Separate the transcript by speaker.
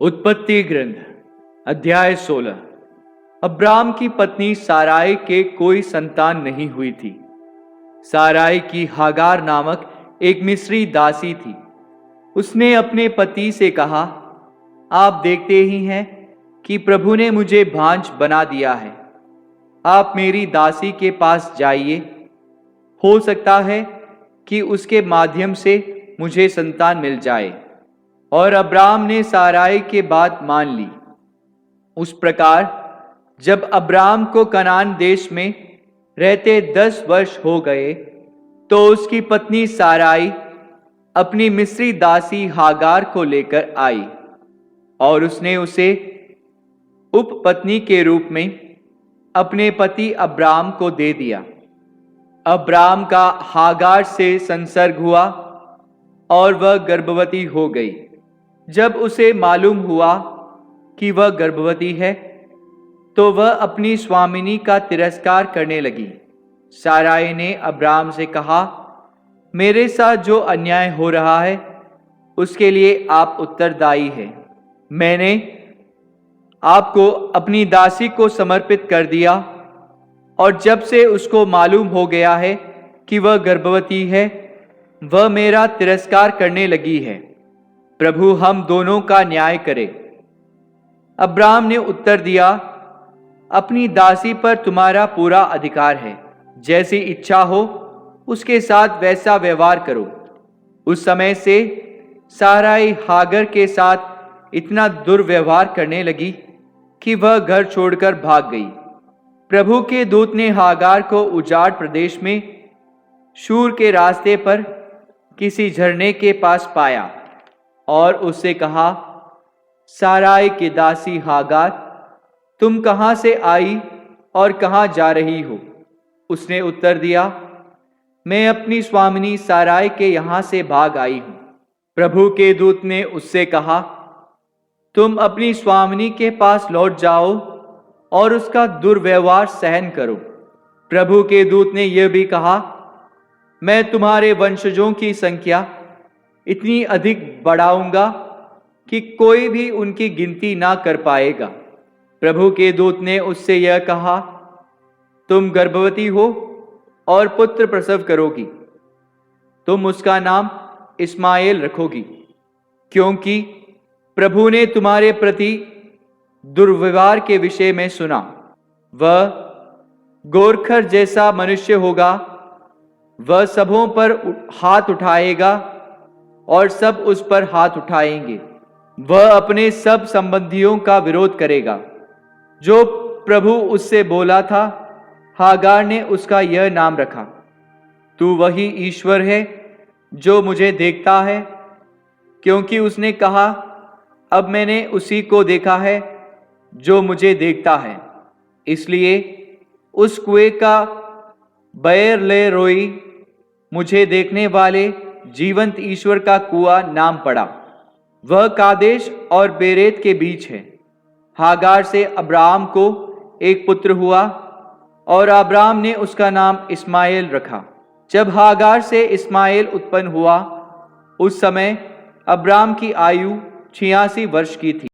Speaker 1: उत्पत्ति ग्रंथ अध्याय 16। अब्राम की पत्नी साराई के कोई संतान नहीं हुई थी। साराई की हागार नामक एक मिस्री दासी थी। उसने अपने पति से कहा, आप देखते ही हैं कि प्रभु ने मुझे भांज बना दिया है। आप मेरी दासी के पास जाइए, हो सकता है कि उसके माध्यम से मुझे संतान मिल जाए। और अब्राम ने साराई के बात मान ली। उस प्रकार जब अब्राम को कनान देश में रहते 10 वर्ष हो गए, तो उसकी पत्नी साराई अपनी मिस्री दासी हागार को लेकर आई और उसने उसे उपपत्नी के रूप में अपने पति अब्राम को दे दिया। अब्राम का हागार से संसर्ग हुआ और वह गर्भवती हो गई। जब उसे मालूम हुआ कि वह गर्भवती है, तो वह अपनी स्वामिनी का तिरस्कार करने लगी। साराई ने अब्राम से कहा, मेरे साथ जो अन्याय हो रहा है उसके लिए आप उत्तरदायी हैं। मैंने आपको अपनी दासी को समर्पित कर दिया, और जब से उसको मालूम हो गया है कि वह गर्भवती है, वह मेरा तिरस्कार करने लगी है। प्रभु हम दोनों का न्याय करे। अब्राम ने उत्तर दिया, अपनी दासी पर तुम्हारा पूरा अधिकार है। जैसी इच्छा हो उसके साथ वैसा व्यवहार करो। उस समय से साराई हागर के साथ इतना दुर्व्यवहार करने लगी कि वह घर छोड़कर भाग गई। प्रभु के दूत ने हागार को उजाड़ प्रदेश में शूर के रास्ते पर किसी झरने के पास पाया और उससे कहा, साराई की दासी हागार, तुम कहां से आई और कहां जा रही हो? उसने उत्तर दिया, मैं अपनी स्वामिनी साराई के यहां से भाग आई हूं। प्रभु के दूत ने उससे कहा, तुम अपनी स्वामिनी के पास लौट जाओ और उसका दुर्व्यवहार सहन करो। प्रभु के दूत ने यह भी कहा, मैं तुम्हारे वंशजों की संख्या इतनी अधिक बढ़ाऊंगा कि कोई भी उनकी गिनती ना कर पाएगा। प्रभु के दूत ने उससे यह कहा, तुम गर्भवती हो और पुत्र प्रसव करोगी। तुम उसका नाम इस्माएल रखोगी, क्योंकि प्रभु ने तुम्हारे प्रति दुर्व्यवहार के विषय में सुना। वह गोरखर जैसा मनुष्य होगा। वह सबों पर हाथ उठाएगा और सब उस पर हाथ उठाएंगे। वह अपने सब संबंधियों का विरोध करेगा। जो प्रभु उससे बोला था, हागार ने उसका यह नाम रखा, तू वही ईश्वर है जो मुझे देखता है, क्योंकि उसने कहा, अब मैंने उसी को देखा है जो मुझे देखता है। इसलिए उस कुएं का बेर ले रोई, मुझे देखने वाले जीवंत ईश्वर का कुआं नाम पड़ा। वह कादेश और बेरेत के बीच है। हागार से अब्राम को एक पुत्र हुआ और अब्राम ने उसका नाम इस्माएल रखा। जब हागार से इस्माएल उत्पन्न हुआ, उस समय अब्राम की आयु 86 वर्ष की थी।